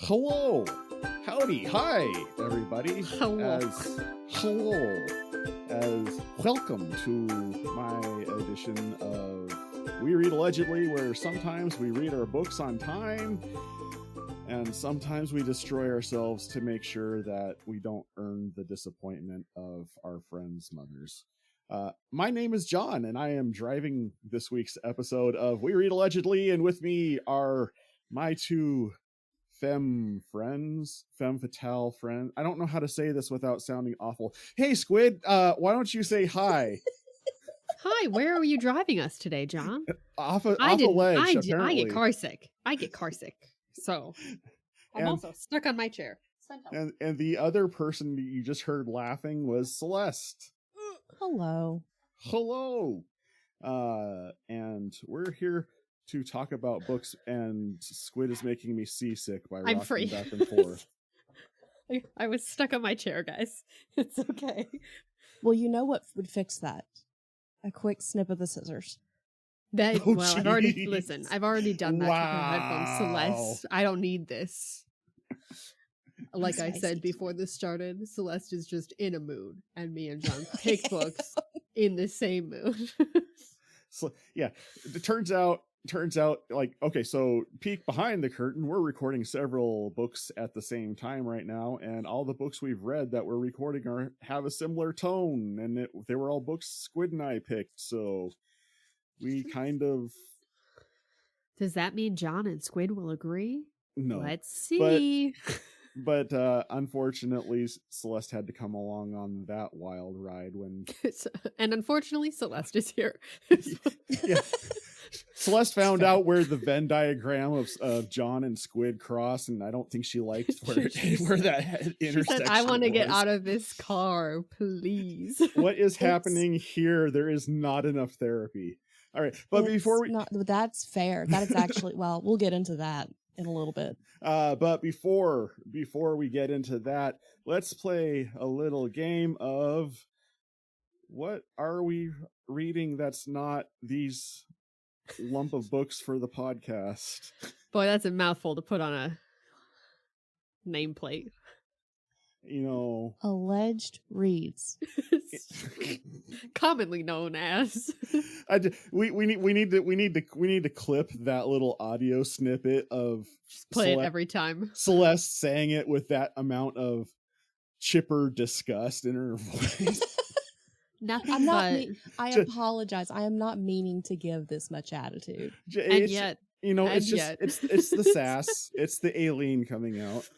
Hello, howdy, hi, everybody. Hello. As welcome to my edition of We Read Allegedly, where sometimes we read our books on time, and sometimes we destroy ourselves to make sure that we don't earn the disappointment of our friends' mothers. My name is John, and I am driving this week's episode of We Read Allegedly, and with me are my two femme fatale friends. I don't know how to say this without sounding awful. Hey, Squid, why don't you say hi? Hi, where are you driving us today, John? off a ledge, apparently. I get car sick. So I'm also stuck on my chair. And the other person that you just heard laughing was Celeste. Hello. And we're here to talk about books, and Squid is making me seasick by rocking free. back and forth. I was stuck on my chair, guys. It's okay. Well, you know what would fix that? A quick snip of the scissors. I've already done that to her headphones, Celeste. I don't need this. Like I said before this started, Celeste is just in a mood, and me and John pick books in the same mood. So yeah, it turns out like, okay, so peek behind the curtain, we're recording several books at the same time right now, and all the books we've read that we're recording have a similar tone, and they were all books Squid and I picked, so we kind of... Does that mean John and Squid will agree? No. Let's see. But unfortunately, Celeste had to come along on that wild ride when... And unfortunately, Celeste is here. Yeah. Celeste found out where the Venn diagram of John and Squid cross, and I don't think she liked where that intersection. She said, I want to get out of this car, please. What is happening here? There is not enough therapy. All right, but that's fair. That is actually, well, we'll get into that in a little bit. But before we get into that, let's play a little game of what are we reading that's not these lump of books for the podcast. Boy, that's a mouthful to put on a nameplate. You know, alleged reads, commonly known as. We need to clip that little audio snippet of play it every time. Celeste saying it with that amount of chipper disgust in her voice. Nothing but... I apologize. I am not meaning to give this much attitude. And yet, you know, it's the sass. It's the Aileen coming out.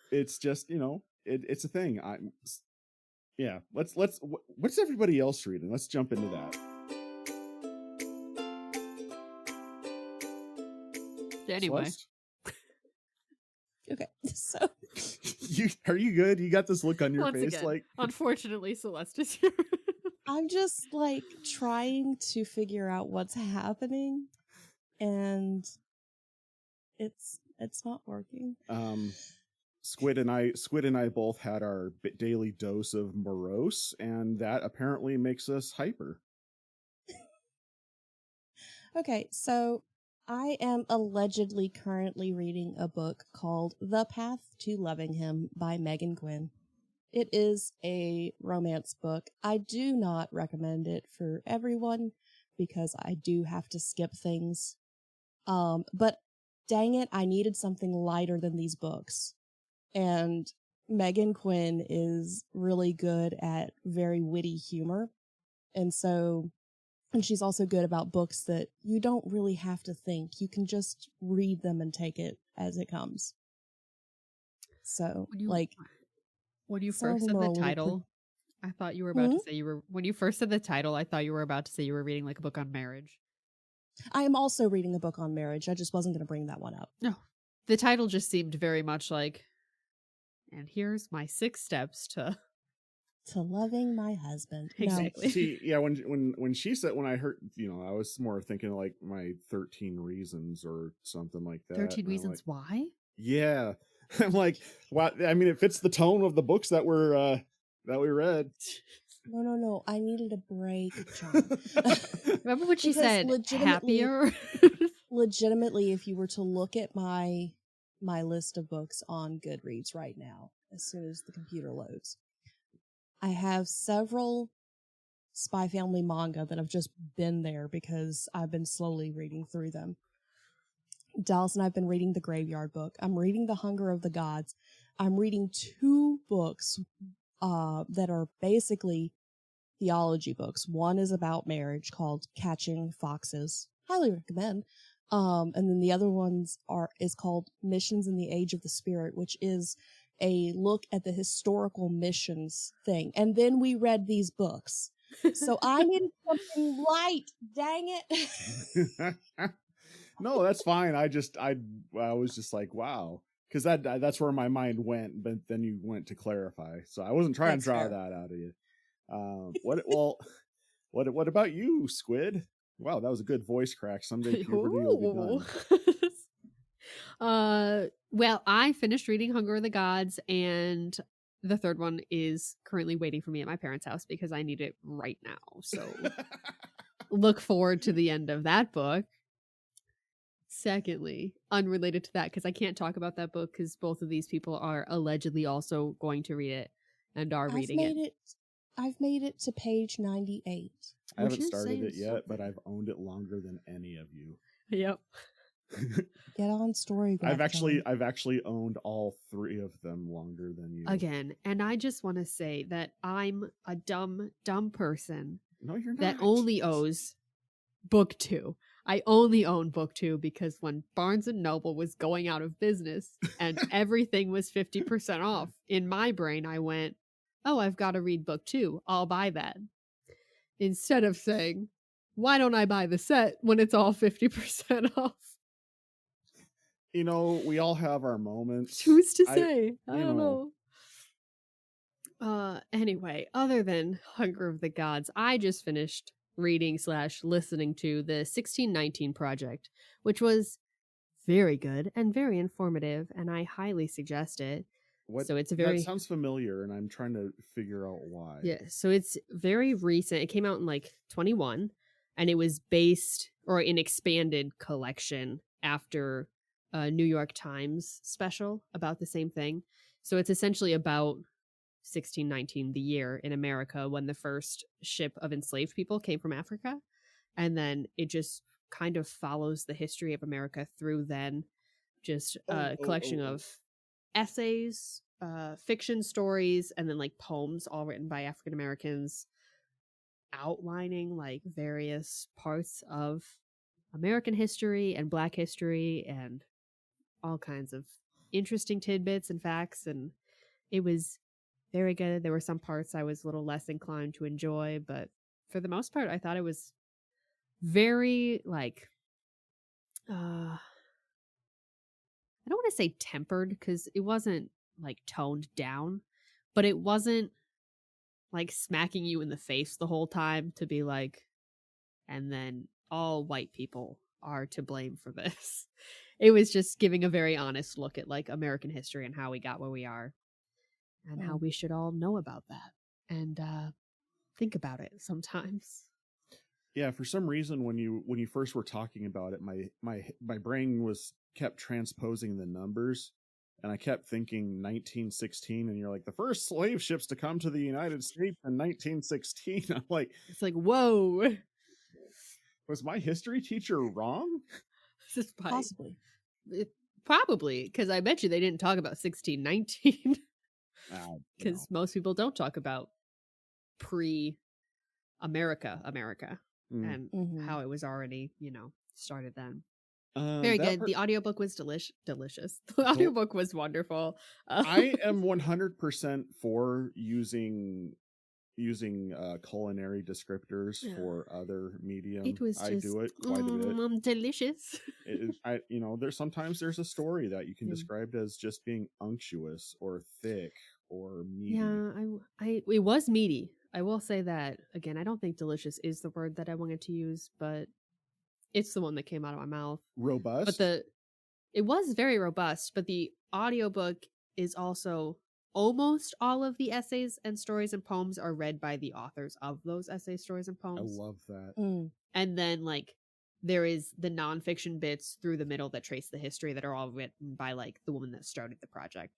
It's just, you know, it's a thing. What's everybody else reading? Let's jump into that. Anyway. Celeste? Okay, so are you good? You got this look on your face, again, like. Unfortunately, Celeste is here. I'm just like trying to figure out what's happening, and it's not working. Squid and I both had our daily dose of morose, and that apparently makes us hyper. Okay, so I am allegedly currently reading a book called The Path to Loving Him by Megan Quinn. It is a romance book. I do not recommend it for everyone because I do have to skip things. But dang it, I needed something lighter than these books. And Megan Quinn is really good at very witty humor. And she's also good about books that you don't really have to think. You can just read them and take it as it comes. So, when you first said the title, I thought you were about to say when you first said the title, I thought you were about to say you were reading like a book on marriage. I am also reading a book on marriage. I just wasn't going to bring that one up. No. The title just seemed very much like, and here's my 6 steps to loving my husband. Exactly. No. See, yeah, when she said, when I heard, you know, I was more thinking like my 13 reasons or something like that. 13 reasons why? Yeah. I'm like, wow. I mean, it fits the tone of the books that we read. No. I needed a break, John. Remember what she said? Happier? Legitimately, if you were to look at my my list of books on Goodreads right now, as soon as the computer loads. I have several Spy Family manga that have just been there because I've been slowly reading through them. Dallas and I've been reading the Graveyard Book. I'm reading The Hunger of the Gods. I'm reading 2 books that are basically theology books. One is about marriage called Catching Foxes. Highly recommend. And then the other is called Missions in the Age of the Spirit, which is a look at the historical missions thing. And then we read these books. So I needed something light. Dang it. No, that's fine. I was just like, wow, because that's where my mind went. But then you went to clarify, so I wasn't trying to draw that out of you. What about you, Squid? Wow, that was a good voice crack. Someday puberty will be done. Well, I finished reading Hunger of the Gods, and the third one is currently waiting for me at my parents' house because I need it right now. So look forward to the end of that book. Secondly, unrelated to that, because I can't talk about that book because both of these people are allegedly also going to read it and are reading it. I've made it to page 98. I haven't started it yet, but I've owned it longer than any of you. Yep. Get on Storygraph. I've actually owned all 3 of them longer than you. Again, and I just want to say that I'm a dumb person. No, you're not. That only owes book 2. I only own book 2 because when Barnes & Noble was going out of business and everything was 50% off, in my brain I went, oh, I've got to read book 2. I'll buy that. Instead of saying, why don't I buy the set when it's all 50% off? You know, we all have our moments. Who's to say? I don't know. Anyway, other than Hunger of the Gods, I just finished reading/listening to the 1619 Project, which was very good and very informative, and I highly suggest it. So it's that sounds familiar, and I'm trying to figure out why. Yeah, so it's very recent. It came out in like 21, and it was based or an expanded collection after a New York Times special about the same thing. So it's essentially about 1619, the year in America when the first ship of enslaved people came from Africa. And then it just kind of follows the history of America through then. Just a collection of essays, fiction stories, and then like poems all written by African Americans outlining like various parts of American history and Black history and all kinds of interesting tidbits and facts. And it was very good. There were some parts I was a little less inclined to enjoy, but for the most part, I thought it was very like, I don't want to say tempered because it wasn't like toned down, but it wasn't like smacking you in the face the whole time to be like, and then all white people are to blame for this. It was just giving a very honest look at like American history and how we got where we are and how we should all know about that and think about it sometimes. Yeah, for some reason when you first were talking about it, my brain kept transposing the numbers, and I kept thinking 1916, and you're like, the first slave ships to come to the United States in 1916. I'm like, it's like, whoa. Was my history teacher wrong? Possibly. Probably, because I bet you they didn't talk about 1619. Because most people don't talk about pre-America and how it was already, started then. Very good. The audiobook was delicious. The audiobook was wonderful. I am 100% for using culinary descriptors for other medium. It was I do it quite a bit. Delicious. There's a story that you can describe as just being unctuous or thick or meaty. Yeah, it was meaty. I will say that again. I don't think delicious is the word that I wanted to use, but it's the one that came out of my mouth. Robust. But it was very robust, but the audiobook is also almost all of the essays and stories and poems are read by the authors of those essays, stories, and poems. I love that. And then like there is the nonfiction bits through the middle that trace the history that are all written by like the woman that started the project.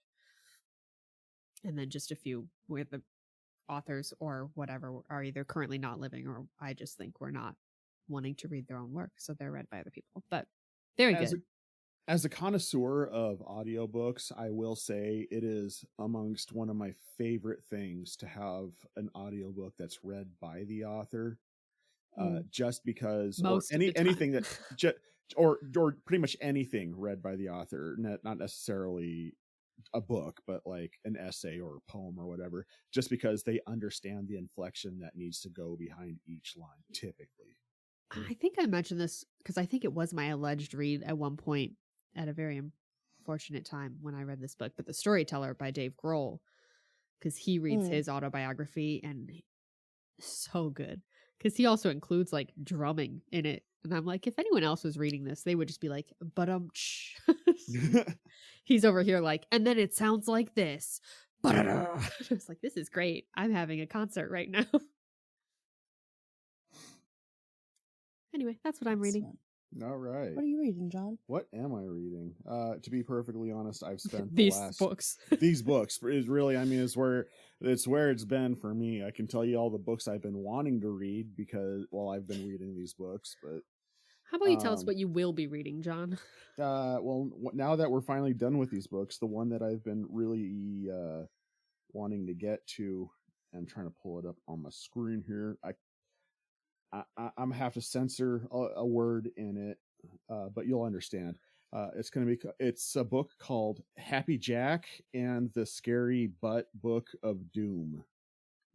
And then just a few where the authors or whatever are either currently not living or I just think we're not wanting to read their own work. So they're read by other people. But very good. As a connoisseur of audiobooks, I will say it is amongst one of my favorite things to have an audiobook that's read by the author. Just because anything that or pretty much anything read by the author, not necessarily a book, but like an essay or a poem or whatever, just because they understand the inflection that needs to go behind each line typically. I think I mentioned this because I think it was my alleged read at one point at a very unfortunate time when I read this book, but The Storyteller by Dave Grohl, because he reads his autobiography and so good because he also includes like drumming in it. And I'm like, if anyone else was reading this, they would just be like, but he's over here like, and then it sounds like this. I was like, this is great. I'm having a concert right now. Anyway, that's what I'm reading. All right. What are you reading, John? What am I reading? To be perfectly honest, I've spent these books is really, I mean, it's where it's been for me. I can tell you all the books I've been wanting to read because I've been reading these books. But how about you tell us what you will be reading, John? Well, now that we're finally done with these books, the one that I've been really wanting to get to, I'm trying to pull it up on my screen here. I'm gonna have to censor a word in it, but you'll understand. It's a book called Happy Jack and the Scary Butt Book of Doom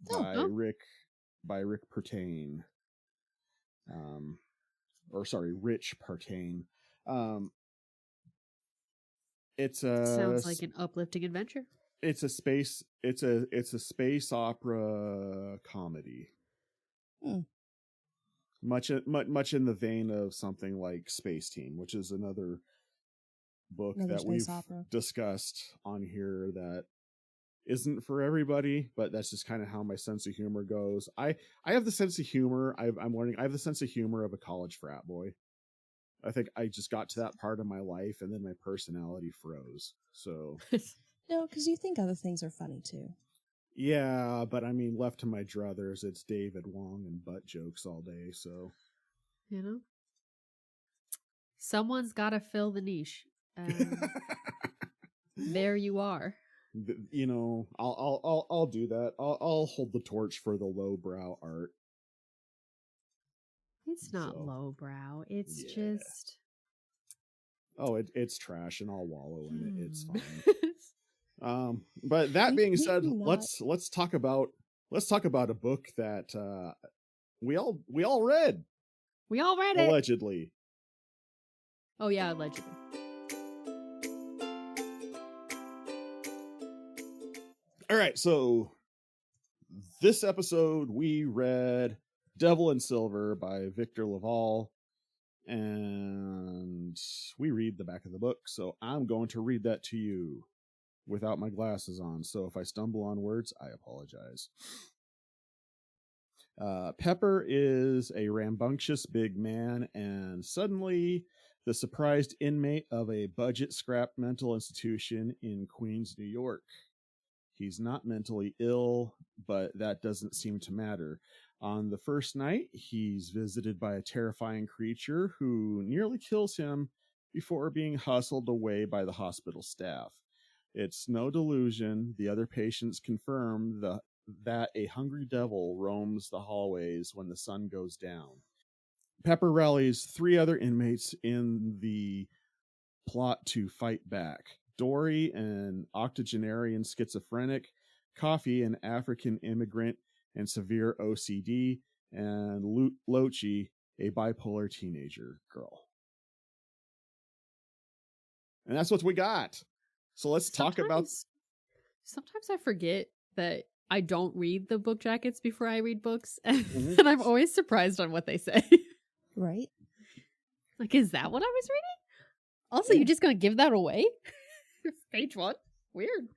by Rick Partain. Rich Partain. Sounds like an uplifting adventure. It's a space opera comedy. Much in the vein of something like Space Team, which is another book that we've discussed on here that isn't for everybody, but that's just kind of how my sense of humor goes. I have the sense of humor. I'm learning. I have the sense of humor of a college frat boy. I think I just got to that part of my life, and then my personality froze. So no, because you think other things are funny too. Yeah, but I mean, left to my druthers, it's David Wong and butt jokes all day, so. You know? Someone's got to fill the niche. There you are. You know, I'll do that. I'll hold the torch for the lowbrow art. It's not lowbrow. It's just. Oh, it's trash, and I'll wallow in it. It's fine. But that being said, let's talk about a book that we all read. We all read it allegedly. Oh yeah, allegedly. All right, so this episode we read Devil in Silver by Victor LaValle, and we read the back of the book, so I'm going to read that to you without my glasses on, so if I stumble on words, I apologize. Pepper is a rambunctious big man, and suddenly the surprised inmate of a budget scrap mental institution in Queens, New York. He's not mentally ill, but that doesn't seem to matter. On the first night, he's visited by a terrifying creature who nearly kills him before being hustled away by the hospital staff. It's no delusion. The other patients confirm that a hungry devil roams the hallways when the sun goes down. Pepper rallies 3 other inmates in the plot to fight back. Dory, an octogenarian schizophrenic, Coffee, an African immigrant and severe OCD, and Lochi, a bipolar teenager girl. And that's what we got. So let's talk about... Sometimes I forget that I don't read the book jackets before I read books, and I'm always surprised on what they say. Right? Like, is that what I was reading? Also, you're just going to give that away? Page 1? Weird.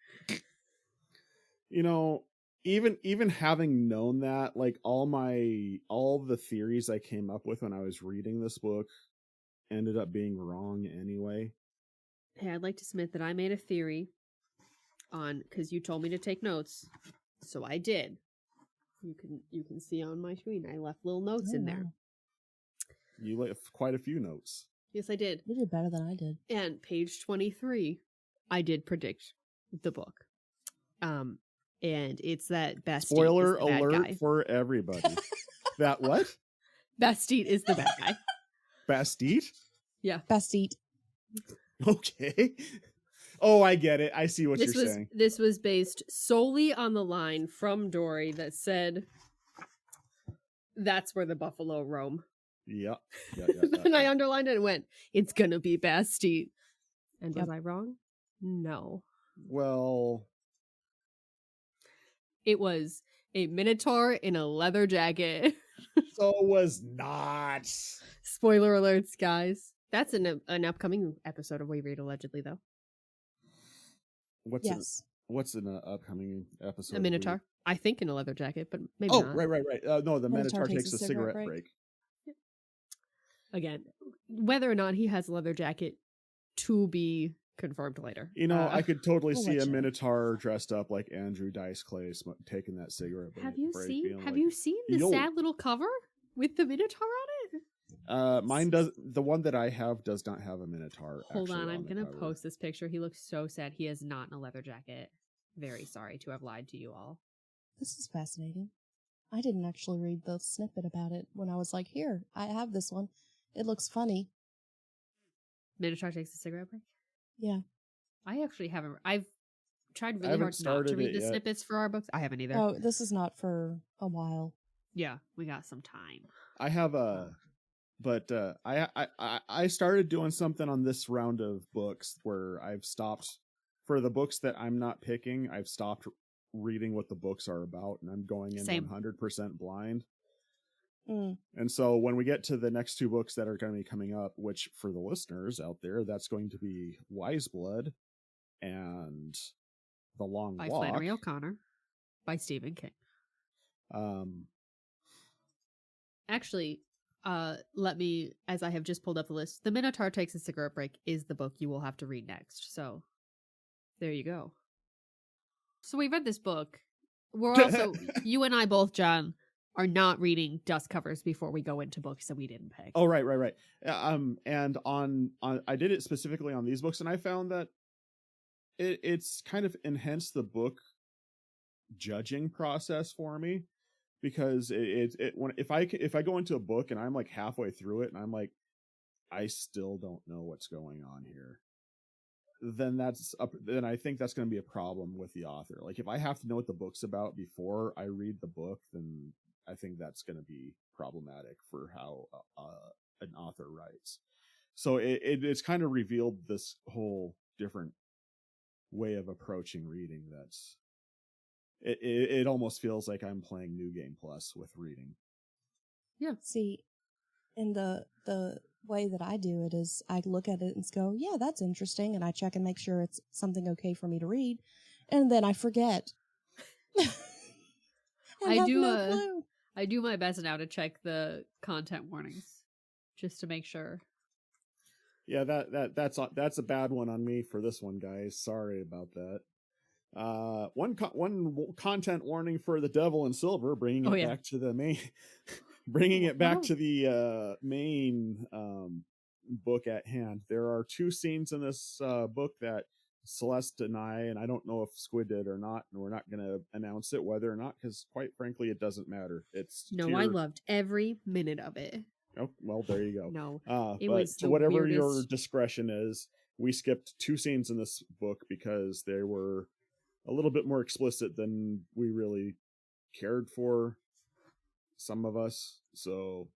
You know, even having known that, like all the theories I came up with when I was reading this book ended up being wrong anyway. Hey, I'd like to submit that I made a theory on, because you told me to take notes, so I did. You can see on my screen I left little notes in there. You left quite a few notes. Yes, I did. You did better than I did. And page 23, I did predict the book. And it's that Bastide Spoiler is the bad alert guy. for everybody. That what? Bastide is the bad guy. Bastide? Yeah. Bastide. Okay. Oh, I get it. I see what you're saying. This was based solely on the line from Dory that said, "That's where the buffalo roam." Yeah. And I underlined it and went, "It's gonna be Bastide." And was I wrong? No. Well, it was a minotaur in a leather jacket. So was not. Spoiler alerts, guys. That's an upcoming episode of We Read Allegedly, though. What's an upcoming episode? A minotaur. I think in a leather jacket, but maybe not. Right. No, the minotaur takes a cigarette break. Yeah. Again, whether or not he has a leather jacket to be confirmed later. You know, I could totally see a minotaur dressed up like Andrew Dice Clay taking that cigarette break. Have you seen the sad little cover with the minotaur on it? Mine does. The one that I have does not have a minotaur. Hold on, I'm gonna post this picture. He looks so sad. He is not in a leather jacket. Very sorry to have lied to you all. This is fascinating. I didn't actually read the snippet about it when I was like, here, I have this one. It looks funny. Minotaur takes a cigarette break? Yeah. I actually haven't. I've tried really hard not to read the snippets for our books. I haven't either. Oh, this is not for a while. Yeah, we got some time. I have but I started doing something on this round of books where I've stopped for the books that I'm not picking. I've stopped reading what the books are about, and I'm going in 100% blind. And so when we get to the next two books that are going to be coming up, which for the listeners out there, that's going to be Wise Blood and The Long Walk. By Flannery O'Connor. By Stephen King. Actually, let me, as I have just pulled up the list, The Minotaur Takes a Cigarette Break is the book you will have to read next. So there you go. So we read this book. We're also, you and I both, John, are not reading dust covers before we go into books that we didn't pick. Oh, right. And on I did it specifically on these books, and I found that it's kind of enhanced the book judging process for me, because if I go into a book and I'm like halfway through it and I'm like, I still don't know what's going on here, then I think that's going to be a problem with the author. Like, if I have to know what the book's about before I read the book, then I think that's going to be problematic for how an author writes. So it's kind of revealed this whole different way of approaching reading. It almost feels like I'm playing New Game Plus with reading. Yeah. See, in the way that I do it is I look at it and go, yeah, that's interesting, and I check and make sure it's something okay for me to read, and then I forget. I do my best now to check the content warnings just to make sure. Yeah, that's a bad one on me for this one, guys. Sorry about that. One content warning for The Devil in Silver, bringing it back to the main, bringing it back to the main book at hand. There are two scenes in this book that Celeste and I don't know if Squid did or not, and we're not going to announce it whether or not, because quite frankly, it doesn't matter. I loved every minute of it. Oh, well, there you go. No, it was the whatever weirdest. Your discretion is. We skipped two scenes in this book because they were a little bit more explicit than we really cared for, some of us. So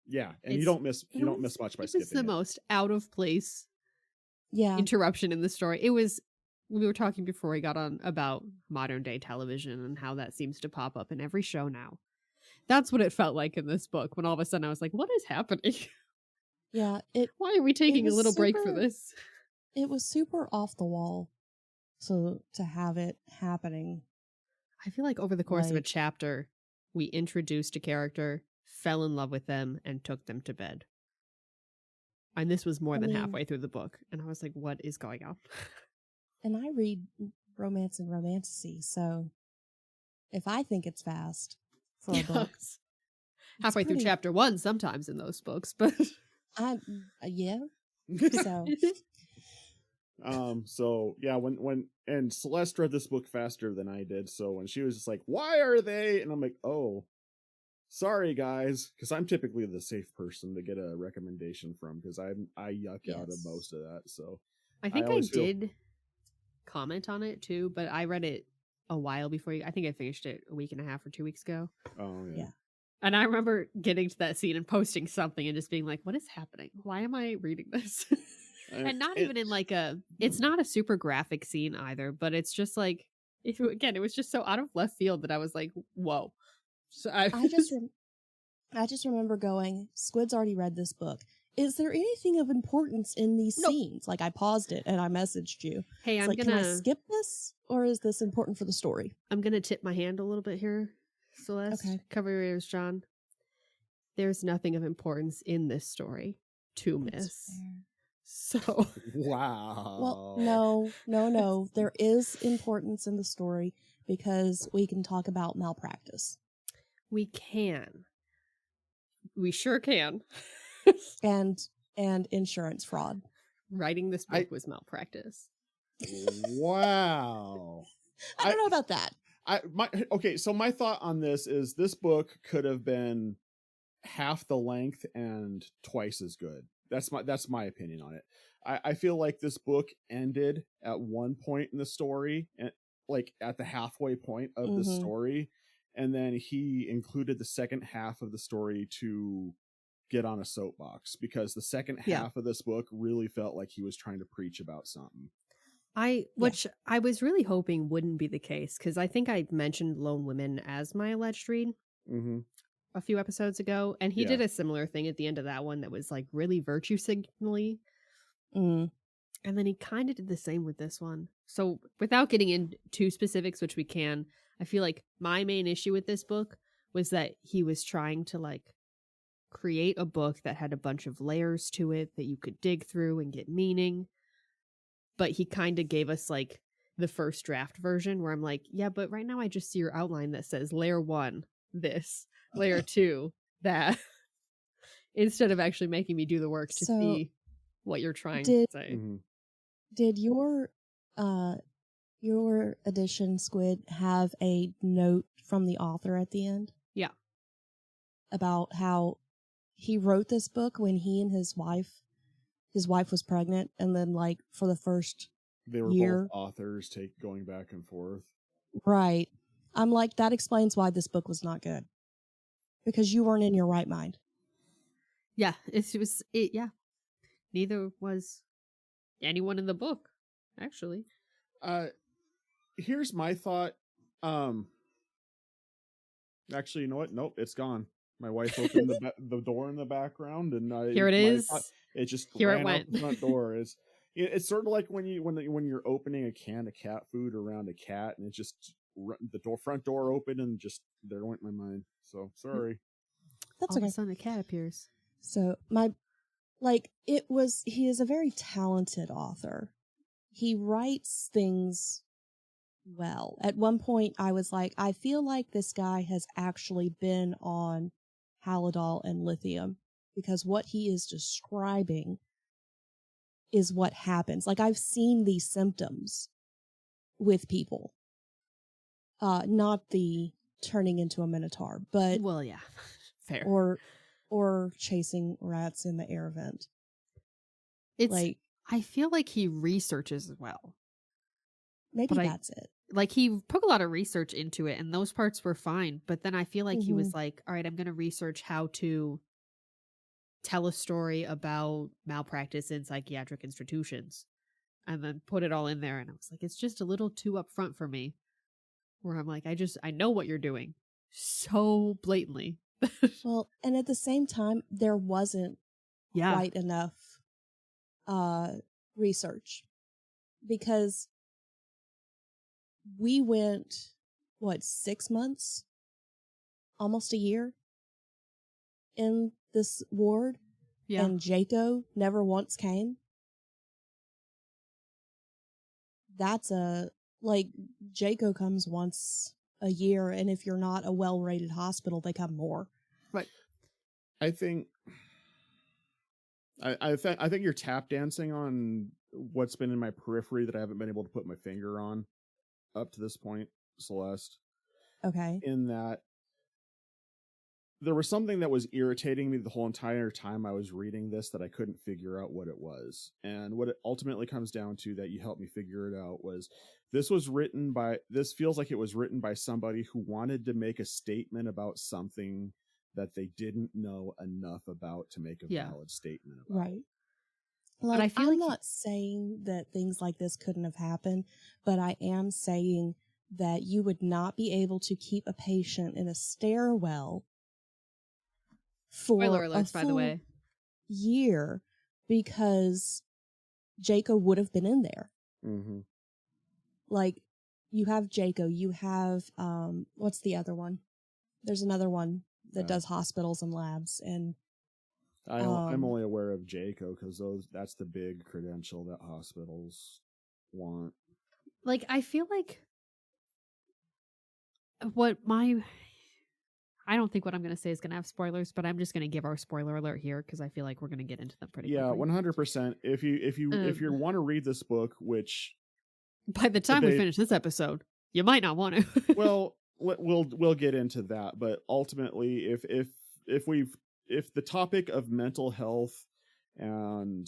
yeah, and you don't miss much by skipping. It's the most out of place interruption in the story. It was, we were talking before we got on about modern day television and how that seems to pop up in every show now. That's what it felt like in this book, when all of a sudden I was like, what is happening? Yeah. Why are we taking a little break for this? It was super off the wall. So to have it happening. I feel like over the course of a chapter, we introduced a character, fell in love with them, and took them to bed. And this was more than halfway through the book. And I was like, what is going on? And I read romance and romantasy, so if I think it's fast for a book. Halfway through chapter 1 sometimes in those books, but... yeah. So... So yeah, when Celeste read this book faster than I did, so when she was just like, why are they, and I'm like, oh, sorry guys, because I'm typically the safe person to get a recommendation from, because I yuck out of most of that. So I think I did comment on it too, but I read it a while before I think I finished it a week and a half or 2 weeks ago. Oh yeah. And I remember getting to that scene and posting something and just being like, what is happening? Why am I reading this? And not even in like it's not a super graphic scene either, but it's just like, it was just so out of left field that I was like, whoa. So I just remember going, Squid's already read this book. Is there anything of importance in these scenes? Like I paused it and I messaged you. Hey, can I skip this, or is this important for the story? I'm going to tip my hand a little bit here, Celeste. Okay. Cover your ears, John. There's nothing of importance in this story to miss. So wow. Well, no. There is importance in the story because we can talk about malpractice. We can. We sure can. and insurance fraud. Writing this book was malpractice. Wow. I don't know about that. So my thought on this is this book could have been half the length and twice as good. That's my opinion on it. I feel like this book ended at one point in the story, and like at the halfway point of the story, and then he included the second half of the story to get on a soapbox, because the second half of this book really felt like he was trying to preach about something. Which I was really hoping wouldn't be the case, because I think I mentioned Lone Women as my alleged read. A few episodes ago, and he did a similar thing at the end of that one that was like really virtue signally. And then he kind of did the same with this one. So without getting into specifics, which we can, I feel like my main issue with this book was that he was trying to like create a book that had a bunch of layers to it that you could dig through and get meaning. But he kind of gave us like the first draft version where I'm like, yeah, but right now I just see your outline that says layer 1, this. Layer 2, that, instead of actually making me do the work to see what you're trying to say. Did your edition, Squid, have a note from the author at the end? Yeah. About how he wrote this book when he and his wife was pregnant, and then like for the first they were year, both authors going back and forth. Right. I'm like, that explains why this book was not good. Because you weren't in your right mind. Yeah, neither was anyone in the book, actually. Here's my thought. Actually, you know what? Nope, it's gone. My wife opened the door in the background, and here it is. It just here ran it went. out the front door. It's sort of like when you're opening a can of cat food around a cat, and it just front door open, and just there went my mind. So sorry. That's all of a sudden a cat appears. So he is a very talented author. He writes things well. At one point I was like, I feel like this guy has actually been on Halidol and lithium, because what he is describing is what happens. Like, I've seen these symptoms with people. Not the turning into a minotaur, but well, yeah. Fair. Or chasing rats in the air vent. It's like, I feel like he researches well. Maybe that's it. Like, he put a lot of research into it, and those parts were fine. But then I feel like he was like, all right, I'm going to research how to tell a story about malpractice in psychiatric institutions, and then put it all in there. And I was like, it's just a little too upfront for me, where I'm like, I know what you're doing so blatantly. Well, and at the same time, there wasn't quite enough research, because 6 months, almost a year in this ward, and Jaco never once came. That's Jaco comes once a year, and if you're not a well-rated hospital, they come more. Right. I think you're tap dancing on what's been in my periphery that I haven't been able to put my finger on up to this point, Celeste. Okay. In that there was something that was irritating me the whole entire time I was reading this that I couldn't figure out what it was. And what it ultimately comes down to that you helped me figure it out was this feels like it was written by somebody who wanted to make a statement about something that they didn't know enough about to make a valid statement about. Right. Like, I'm not saying that things like this couldn't have happened, but I am saying that you would not be able to keep a patient in a stairwell for spoiler alerts, by the way, year because Jaco would have been in there. Mm-hmm. Like, you have Jaco, you have what's the other one? There's another one that does hospitals and labs, and I'm only aware of Jaco because that's the big credential that hospitals want. Like, I feel like I don't think what I'm going to say is going to have spoilers, but I'm just going to give our spoiler alert here because I feel like we're going to get into them pretty quickly. 100%. If you want to read this book, which by the time we finish this episode, you might not want to. Well, we'll get into that, but ultimately, if the topic of mental health and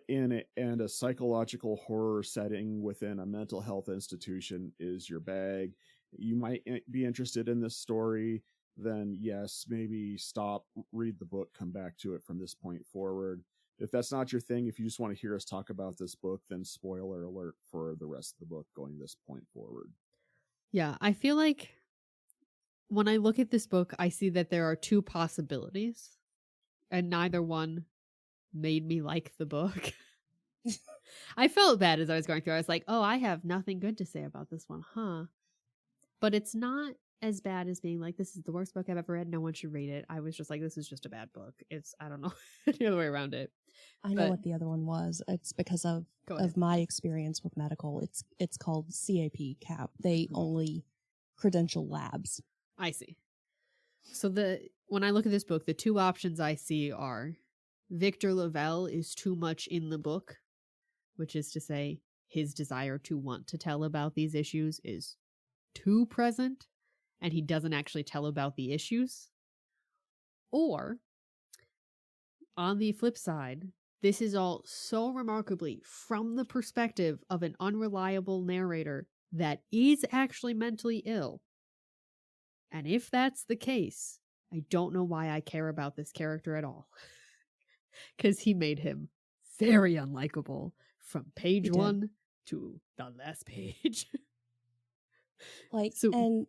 in a psychological horror setting within a mental health institution is your bag, you might be interested in this story, then yes, maybe stop, read the book, come back to it from this point forward. If that's not your thing, if you just want to hear us talk about this book, then spoiler alert for the rest of the book going this point forward. Yeah, I feel like when I look at this book, I see that there are two possibilities, and neither one made me like the book. I felt bad as I was going through. I was like, oh, I have nothing good to say about this one, huh? But it's not as bad as being like, this is the worst book I've ever read. No one should read it. I was just like, this is just a bad book. I don't know the other way around it. I know what the other one was. It's because of my experience with medical. It's called CAP. They only credential labs. I see. So when I look at this book, the two options I see are Victor LaValle is too much in the book, which is to say his desire to want to tell about these issues is too present, and he doesn't actually tell about the issues. Or, on the flip side, this is all so remarkably from the perspective of an unreliable narrator that is actually mentally ill. And if that's the case, I don't know why I care about this character at all. Because he made him very unlikable from page 1 to the last page. And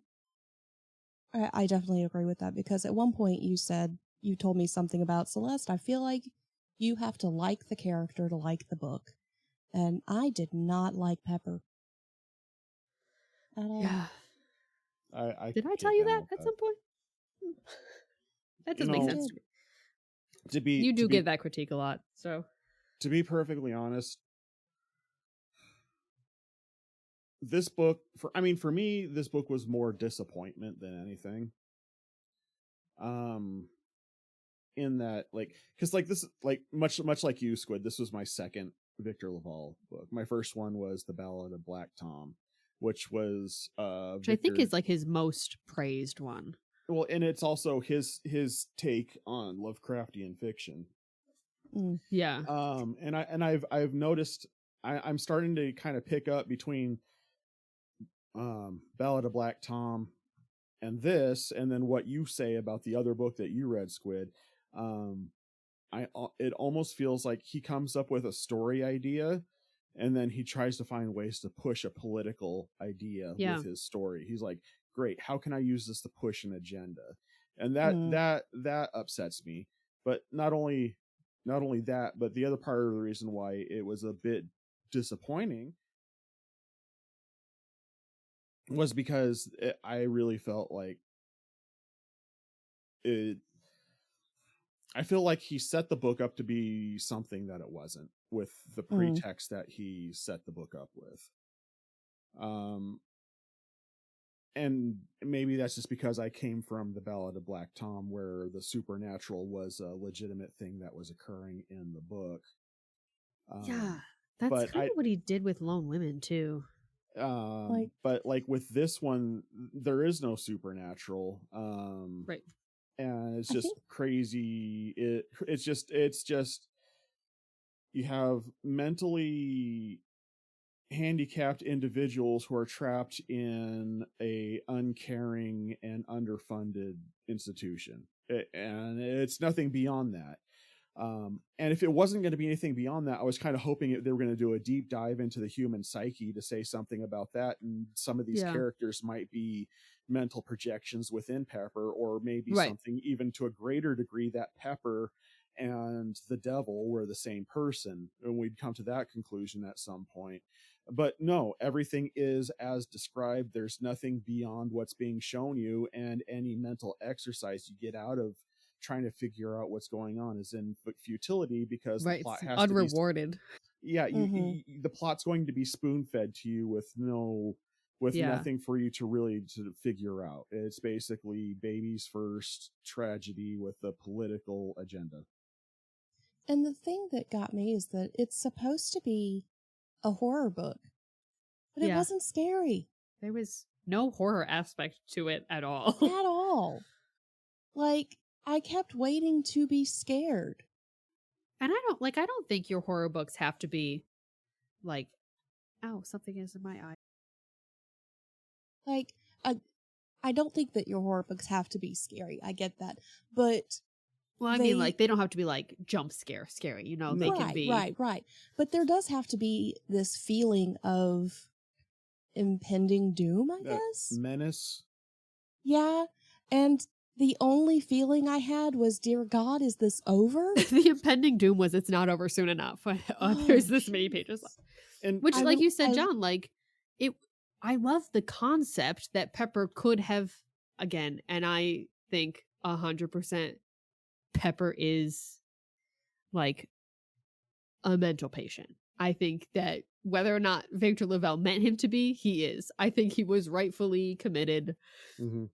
I definitely agree with that, because at one point you told me something about Celeste. I feel like you have to like the character to like the book. And I did not like Pepper at all. Yeah. Did I tell you that at some point? That doesn't make sense to me. You do give that critique a lot, so. To be perfectly honest, this book, for me, this book was more disappointment than anything. In that, because this, much like you, Squid, this was my second Victor LaValle book. My first one was The Ballad of Black Tom, which was which I think is his most praised one. Well, and it's also his take on Lovecraftian fiction. Yeah. And I've noticed I'm starting to kind of pick up between Ballad of Black Tom and this, and then what you say about the other book that you read, Squid. It almost feels like he comes up with a story idea, and then he tries to find ways to push a political idea with his story. He's like, great, how can I use this to push an agenda? And that upsets me. But not only that, but the other part of the reason why it was a bit disappointing was because I really felt like it. I feel like he set the book up to be something that it wasn't, with the pretext that he set the book up with. And maybe that's just because I came from the Ballad of Black Tom, where the supernatural was a legitimate thing that was occurring in the book. Yeah, that's kind of what he did with Lone Women too. But like with this one, there is no supernatural. Right. And it's just crazy. It's just you have mentally handicapped individuals who are trapped in a uncaring and underfunded institution, and it's nothing beyond that. And if it wasn't going to be anything beyond that, I was kind of hoping they were going to do a deep dive into the human psyche to say something about that, and some of these characters might be mental projections within Pepper, or maybe something even to a greater degree that Pepper and the devil were the same person, and we'd come to that conclusion at some point. But no, everything is as described. There's nothing beyond what's being shown you, and any mental exercise you get out of trying to figure out what's going on is in futility, because the plot has unrewarded. To be, yeah, the plot's going to be spoon-fed to you with nothing for you to really to figure out. It's basically babies first tragedy with a political agenda. And the thing that got me is that it's supposed to be a horror book, but it wasn't scary. There was no horror aspect to it at all. At all. Like, I kept waiting to be scared. And I don't think your horror books have to be like, oh, something is in my eye. Like, I don't think that your horror books have to be scary. I get that. But well, I mean, like, they don't have to be like jump scary, you know, they can be. Right. But there does have to be this feeling of impending doom, I guess. Menace. Yeah. And the only feeling I had was, dear God, is this over? The impending doom was, it's not over soon enough. There's this many pages left. And which, like you said, John, like, I love the concept that Pepper could have, again, and I think 100% Pepper is like a mental patient. I think that whether or not Victor LaValle meant him to be, he is. I think he was rightfully committed. Mm-hmm.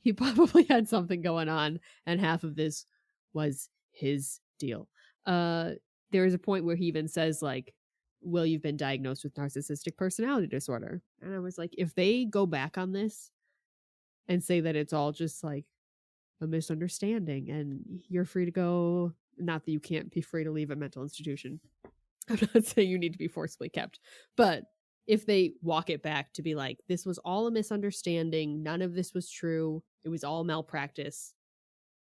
He probably had something going on, and half of this was his deal. There is a point where he even says, like, well, you've been diagnosed with narcissistic personality disorder. And I was like, if they go back on this and say that it's all just like a misunderstanding and you're free to go, not that you can't be free to leave a mental institution. I'm not saying you need to be forcibly kept, but if they walk it back to be like, this was all a misunderstanding, none of this was true, it was all malpractice.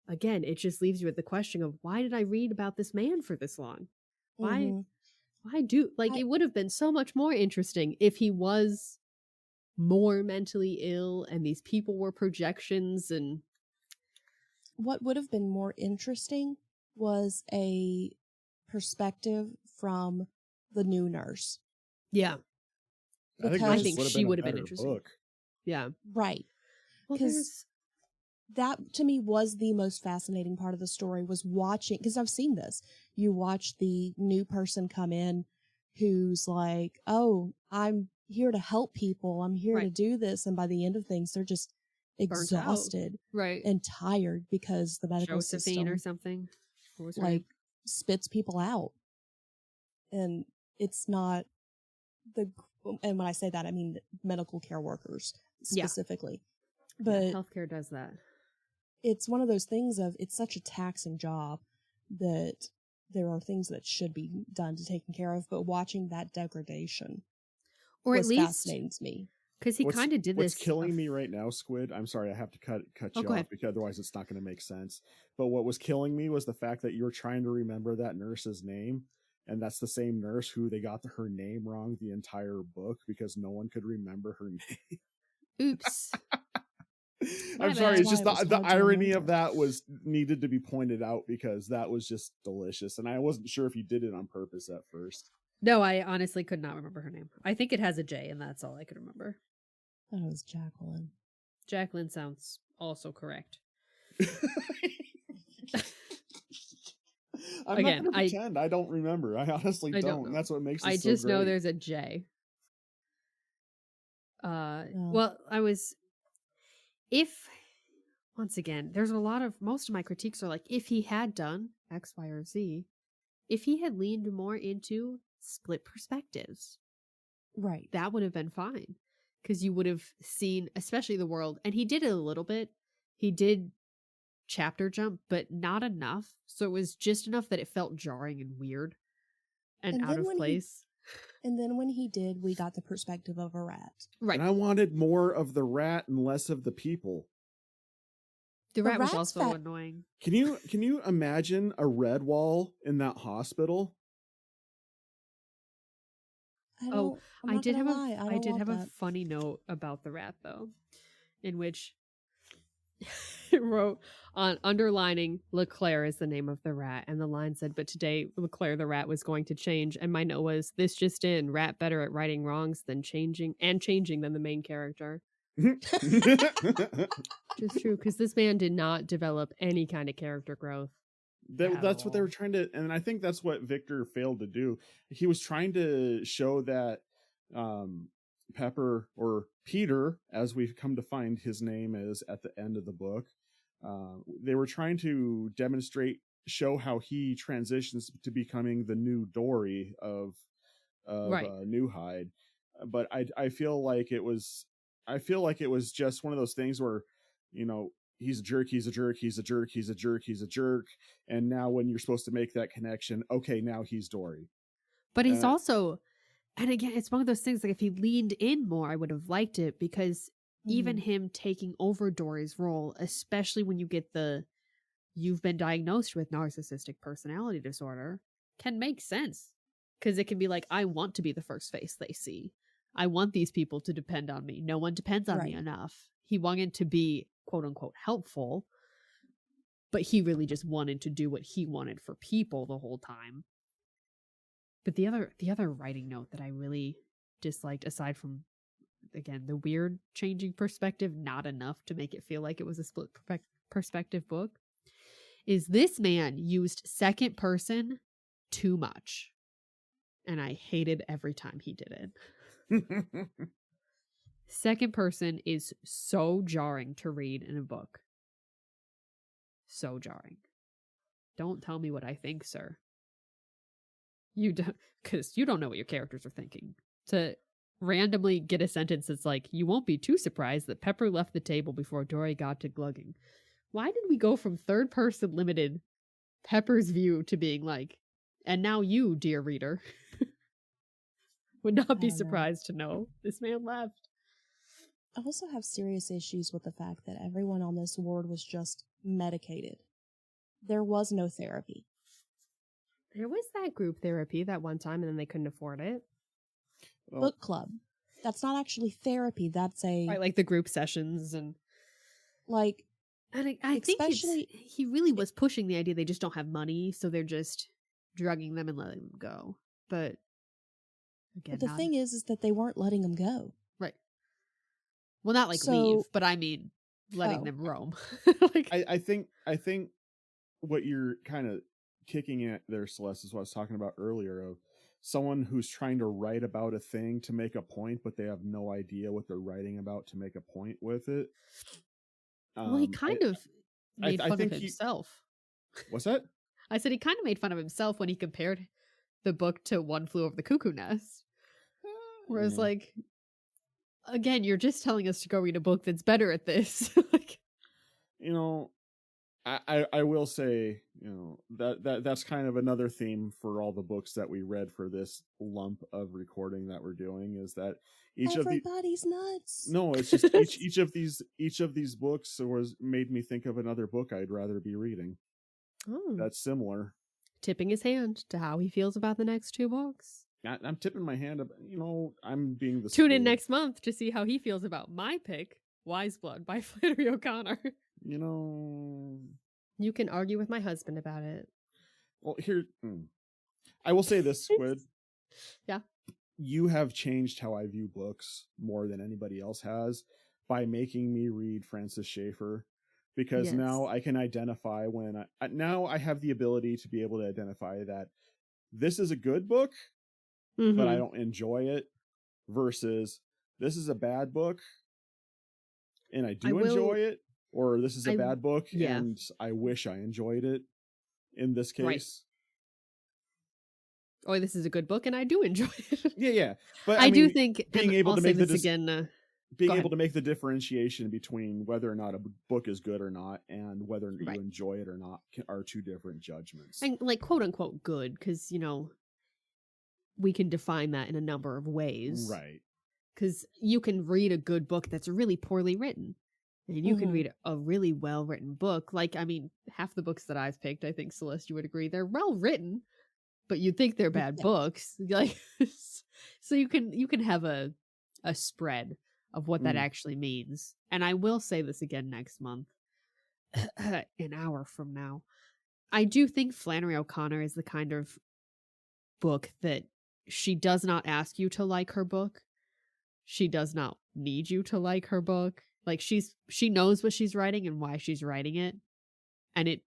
Again, it just leaves you with the question of, why did I read about this man for this long? Why do, like, it would have been so much more interesting if he was more mentally ill and these people were projections. And what would have been more interesting was a perspective from the new nurse. Yeah. I think she would have been interesting. Book. Yeah. Right. Because that, to me, was the most fascinating part of the story, was watching, because I've seen this. You watch the new person come in who's like, oh, I'm here to help people. I'm here to do this. And by the end of things, they're just exhausted and tired because the medical system or something like spits people out. And it's not and when I say that, I mean medical care workers specifically. But healthcare does that. It's one of those things of, it's such a taxing job that there are things that should be done to taken care of, but watching that degradation at least fascinating to me. Because he kind of did this. What's killing me right now, Squid, I'm sorry, I have to cut you off because otherwise it's not going to make sense. But what was killing me was the fact that you're trying to remember that nurse's name, and that's the same nurse who they got her name wrong the entire book because no one could remember her name. Oops. I'm sorry, it's just the irony of that was needed to be pointed out because that was just delicious, and I wasn't sure if you did it on purpose at first. No, I honestly could not remember her name. I think it has a J, and that's all I could remember. thought it was Jacqueline. Jacqueline sounds also correct. I'm not gonna pretend I don't remember. I honestly don't. And that's what makes it so I just great. know there's a J. Well, once again, there's a lot of, most of my critiques are like, if he had done X, Y, or Z, if he had leaned more into split perspectives, right, that would have been fine. Because you would have seen, especially the world, and he did it a little bit. He did chapter jump, but not enough. So it was just enough that it felt jarring and weird and out of place. And then when he did, we got the perspective of a rat. Right. And I wanted more of the rat and less of the people. The rat was also annoying. Can you imagine a red wall in that hospital? I did have a funny note about the rat though, in which it wrote on underlining LeClaire is the name of the rat, and the line said, "But today LeClaire the rat was going to change." And my note was, "This just in: rat better at righting wrongs than changing than the main character." Just true, because this man did not develop any kind of character growth. That's what they were trying to, and I think that's what Victor failed to do. He was trying to show that Pepper, or Peter, as we've come to find his name is at the end of the book, they were trying to show how he transitions to becoming the new Dory of New Hyde. But I feel like it was just one of those things where, you know, he's a jerk, he's a jerk, he's a jerk, he's a jerk, he's a jerk. And now when you're supposed to make that connection, okay, now he's Dory. But he's also, and again, it's one of those things, like if he leaned in more, I would have liked it, because even him taking over Dory's role, especially when you get you've been diagnosed with narcissistic personality disorder, can make sense. Because it can be like, I want to be the first face they see. I want these people to depend on me. No one depends on me enough. He wanted to be, quote unquote, helpful, but he really just wanted to do what he wanted for people the whole time. But the other writing note that I really disliked, aside from, again, the weird changing perspective, not enough to make it feel like it was a split perspective book, is this man used second person too much. And I hated every time he did it. Second person is so jarring to read in a book. So jarring. Don't tell me what I think, sir. You don't, because you don't know what your characters are thinking. To randomly get a sentence that's like, you won't be too surprised that Pepper left the table before Dory got to glugging. Why did we go from third person limited Pepper's view to being like, and now you, dear reader, would not be surprised to know this man left. I also have serious issues with the fact that everyone on this ward was just medicated. There was no therapy. There was that group therapy that one time, and then they couldn't afford it. Book club. That's not actually therapy. That's like the group sessions and like. And I think he really was pushing the idea they just don't have money, so they're just drugging them and letting them go. But again, the thing is that they weren't letting them go. Right. Well, not like leave, but I mean letting them roam. Like, I think what you're kind of kicking at there, Celeste, is what I was talking about earlier, of someone who's trying to write about a thing to make a point, but they have no idea what they're writing about to make a point with it. Well, he kind of made fun of himself. What's that? I said he kind of made fun of himself when he compared the book to One Flew Over the Cuckoo Nest. Whereas, like, again, you're just telling us to go read a book that's better at this. Like, you know, I will say, you know, that's kind of another theme for all the books that we read for this lump of recording that we're doing, is that everybody's nuts. No, it's just each of these books made me think of another book I'd rather be reading. Oh. That's similar. Tipping his hand to how he feels about the next two books. I'm tipping my hand. You know, I'm being the Tune in next month to see how he feels about my pick, Wise Blood by Flannery O'Connor. You know, you can argue with my husband about it. Well, I will say this, Squid. Yeah. you have changed how I view books more than anybody else has by making me read Francis Schaeffer, because now I can identify when now I have the ability to be able to identify that this is a good book, but I don't enjoy it, versus this is a bad book and I do enjoy it, or this is a bad book and I wish I enjoyed it in this case. Right. Or this is a good book and I do enjoy it. Yeah. But I do think being able to make being able to make the differentiation between whether or not a book is good or not and whether you enjoy it or not are two different judgments. And like quote unquote good, because we can define that in a number of ways. Right. Because you can read a good book that's really poorly written. And you can read a really well-written book. Like, I mean, half the books that I've picked, I think, Celeste, you would agree, they're well-written, but you'd think they're bad books. Like, so you can have a spread of what that actually means. And I will say this again next month, an hour from now. I do think Flannery O'Connor is the kind of book that she does not ask you to like her book. She does not need you to like her book. Like she knows what she's writing and why she's writing it. And it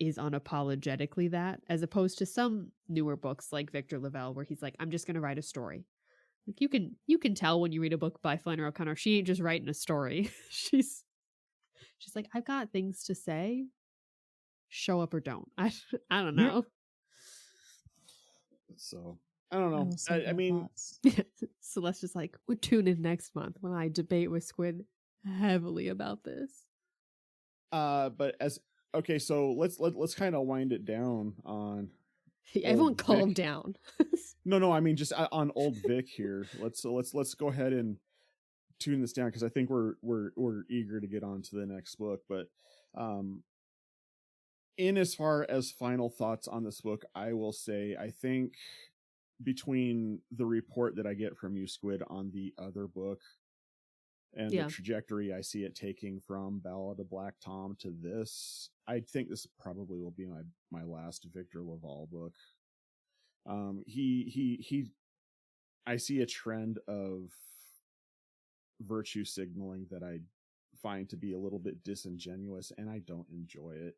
is unapologetically that, as opposed to some newer books like Victor LaValle, where he's like, I'm just going to write a story. Like you can tell when you read a book by Flannery O'Connor, she ain't just writing a story. She's like, I've got things to say. Show up or don't. I don't know. So I don't know. I mean, Celeste is like, we'll tune in next month when I debate with Squid heavily about this. But okay, so let's kind of wind it down on. Everyone, calm down. No. I mean, just on old Vic here. Let's go ahead and tune this down, because I think we're eager to get on to the next book. But in as far as final thoughts on this book, I will say I think between the report that I get from you, Squid, on the other book and the trajectory I see it taking from Ballad of Black Tom to this, I think this probably will be my last Victor LaValle book. I see a trend of virtue signaling that I find to be a little bit disingenuous, and I don't enjoy it.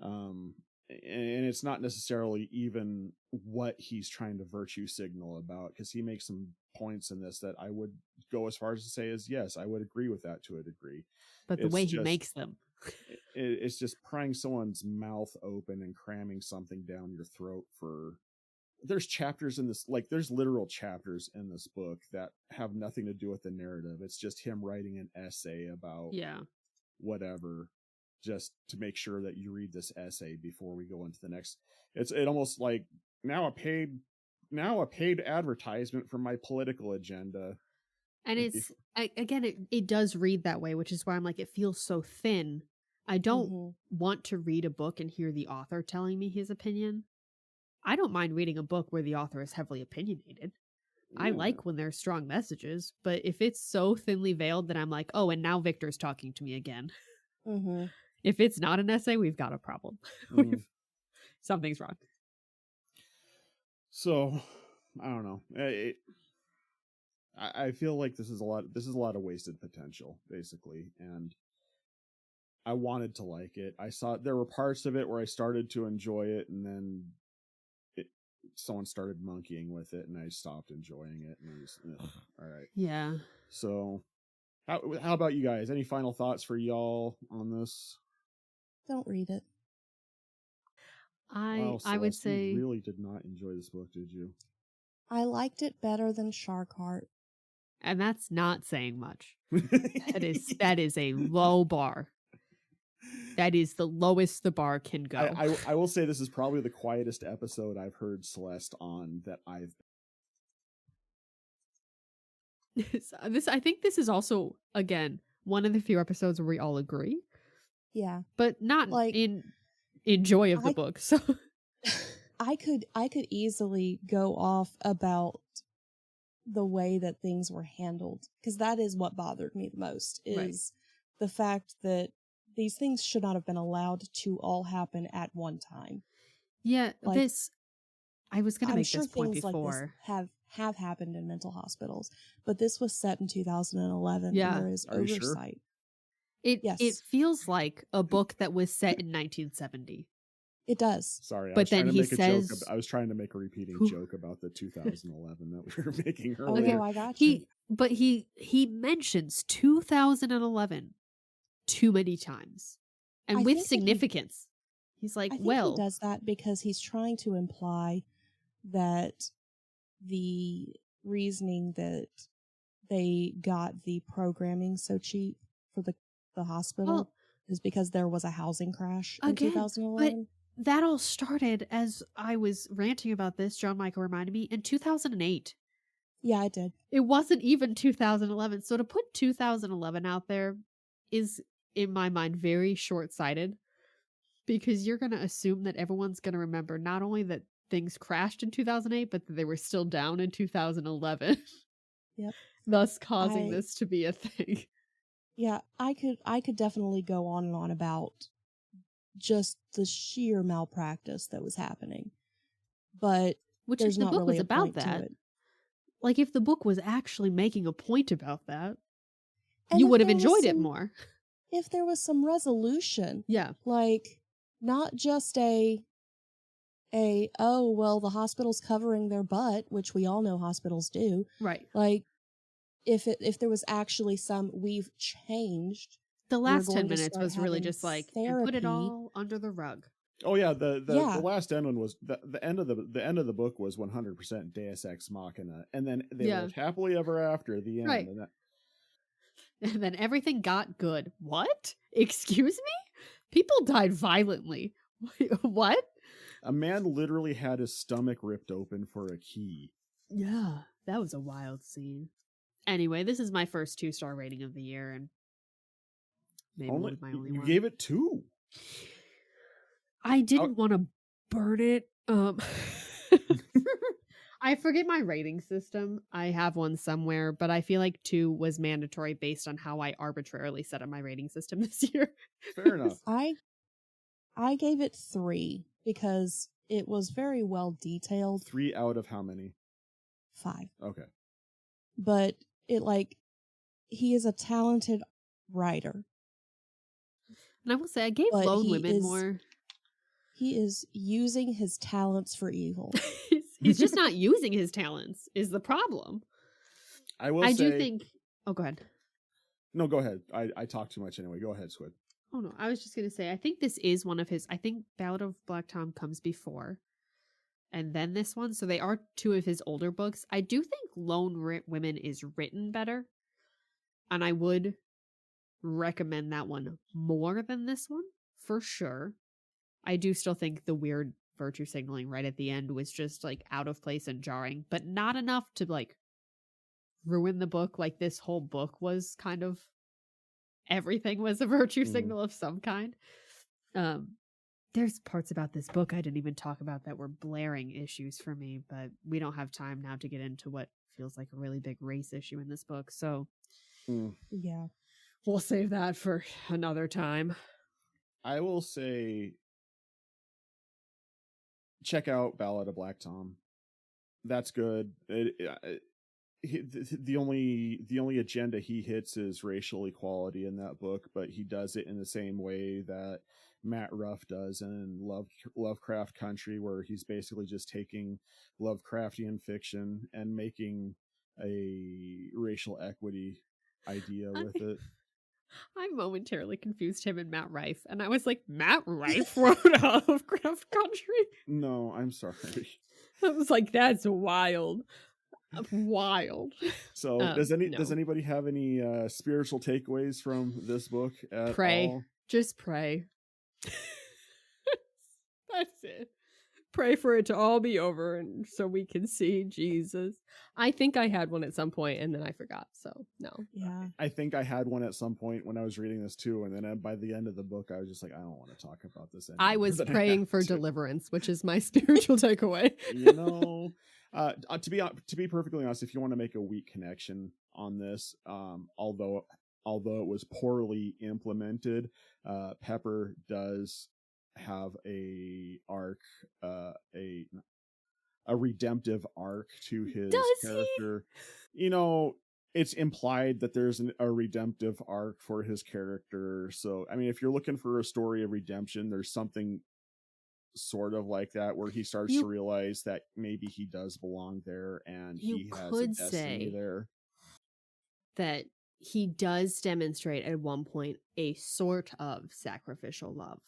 And it's not necessarily even what he's trying to virtue signal about, because he makes some points in this that I would go as far as to say is, yes, I would agree with that to a degree. But the way he makes them, it's just prying someone's mouth open and cramming something down your throat there's chapters in this, like there's literal chapters in this book that have nothing to do with the narrative. It's just him writing an essay about whatever, just to make sure that you read this essay before we go into the next. It almost like now a paid advertisement for my political agenda. And it does read that way, which is why I'm like, it feels so thin. I don't want to read a book and hear the author telling me his opinion. I don't mind reading a book where the author is heavily opinionated. I like when there's strong messages, but if it's so thinly veiled that I'm like, oh, and now Victor's talking to me again. If it's not an essay, we've got a problem. Something's wrong. So, I don't know. I feel like this is a lot of wasted potential, basically, and I wanted to like it. I saw there were parts of it where I started to enjoy it, and then someone started monkeying with it, and I stopped enjoying it. And I was, all right. Yeah. So, how about you guys? Any final thoughts for y'all on this? Don't read it. Wow, I would say you really did not enjoy this book, did you? I liked it better than Sharkheart. And that's not saying much. That is a low bar. That is the lowest the bar can go. I will say this is probably the quietest episode I've heard Celeste on that I've. I think this is also, again, one of the few episodes where we all agree. Yeah, but not like in joy of the book. So I could easily go off about the way that things were handled, because that is what bothered me the most, is the fact that these things should not have been allowed to all happen at one time. Yeah, I was going to make sure this point things before. like this have happened in mental hospitals, but this was set in 2011, Yeah. and there is Are you sure? oversight. It feels like a book that was set in 1970. It does. Sorry, But then he says, joke. I was trying to make a repeating joke about the 2011 that we were making Oh, earlier. no, I got you. He mentions 2011 too many times, and I with think that significance. He's like, I think well, he does that because he's trying to imply that the reasoning that they got the programming so cheap for the hospital is because there was a housing crash in 2011. But that all started, as I was ranting about this, John Michael reminded me, in 2008. Yeah, I did. It wasn't even 2011. So to put 2011 out there is, in my mind, very short-sighted, because you're going to assume that everyone's going to remember not only that things crashed in 2008, but that they were still down in 2011. Yep. Thus causing this to be a thing. Yeah, I could definitely go on and on about just the sheer malpractice that was happening. But there's not really a point to it. Like, if the book was actually making a point about that, you would have enjoyed it more. If there was some resolution. Yeah. Like, not just oh, well, the hospital's covering their butt, which we all know hospitals do. Right. Like, if there was actually we've changed. The last 10 minutes was really just like, and put it all under the rug. Oh yeah, the last end one was the end of the book was 100% Deus Ex Machina, and then they lived happily ever after at the end. Right. And then everything got good. What? Excuse me? People died violently. What? A man literally had his stomach ripped open for a key. Yeah, that was a wild scene. Anyway, this is my first 2-star rating of the year, and maybe my only you one. gave it 2. I didn't want to burn it. I forget my rating system. I have one somewhere, but I feel like 2 was mandatory based on how I arbitrarily set up my rating system this year. Fair enough. I gave it 3 because it was very well detailed. 3 out of how many? 5. Okay. But he is a talented writer. And I will say I gave Lone Women more. He is using his talents for evil. He's just not using his talents is the problem. I do think... Oh, go ahead. No, go ahead. I talk too much anyway. Go ahead, Squid. Oh, no. I was just going to say, I think this is one of his... I think Ballad of Black Tom comes before. And then this one. So they are 2 of his older books. I do think Lone Women is written better. And I would recommend that one more than this one, for sure. I do still think the weird virtue signaling right at the end was just like out of place and jarring, but not enough to like ruin the book. Like this whole book was kind of, everything was a virtue signal of some kind. There's parts about this book I didn't even talk about that were blaring issues for me, but we don't have time now to get into what feels like a really big race issue in this book. So yeah, we'll save that for another time. I will say, check out Ballad of Black Tom. That's good. The only agenda he hits is racial equality in that book, but he does it in the same way that Matt Ruff does in Lovecraft Country, where he's basically just taking Lovecraftian fiction and making a racial equity idea with it. I momentarily confused him and Matt Rife, and I was like, Matt Rife wrote Lovecraft Country? No, I'm sorry. I was like, that's wild. Wild. So does anybody have any spiritual takeaways from this book at all? Just pray. That's it. Pray for it to all be over and so we can see Jesus. I think I had one at some point and then I forgot. So no. Yeah. I think I had one at some point when I was reading this too. And then by the end of the book, I was just like, I don't want to talk about this anymore. I was praying for deliverance, which is my spiritual takeaway. You know, to be perfectly honest, if you want to make a weak connection on this, although it was poorly implemented, Pepper does have a arc, a redemptive arc to his Does character. You know, it's implied that there's a redemptive arc for his character. So, I mean, if you're looking for a story of redemption, there's something sort of like that where he starts to realize that maybe he does belong there and he has a destiny there. That he does demonstrate at one point a sort of sacrificial love,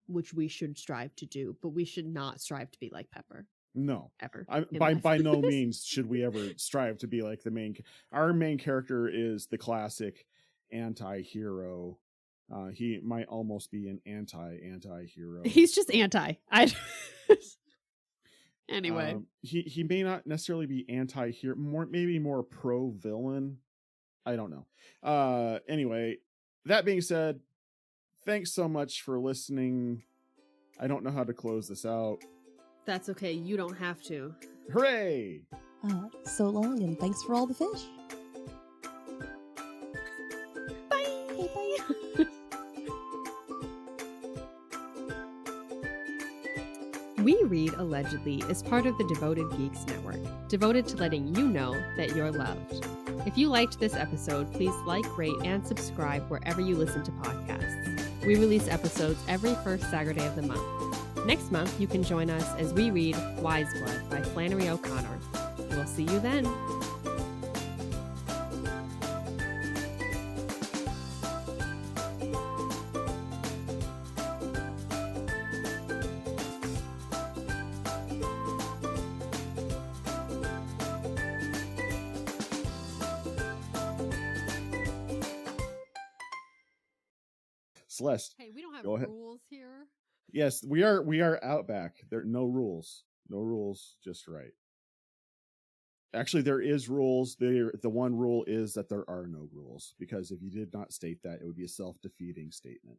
which we should strive to do, but we should not strive to be like Pepper. No, ever. By no means should we ever strive to be like the main. Our main character is the classic anti-hero. He might almost be an anti-hero. He's just anti. Anyway, he may not necessarily be anti-hero, maybe more pro-villain. I don't know. Anyway, that being said, thanks so much for listening. I don't know how to close this out. That's okay. You don't have to. Hooray! So long, and thanks for all the fish. Bye! Bye. We Read Allegedly is part of the Devoted Geeks Network, devoted to letting you know that you're loved. If you liked this episode, please like, rate, and subscribe wherever you listen to podcasts. We release episodes every first Saturday of the month. Next month, you can join us as we read Wise Blood by Flannery O'Connor. We'll see you then. Celeste. Hey, we don't have rules here. Yes, we are Outback. There are no rules. No rules, just right. Actually, there is rules. The one rule is that there are no rules, because if you did not state that, it would be a self-defeating statement.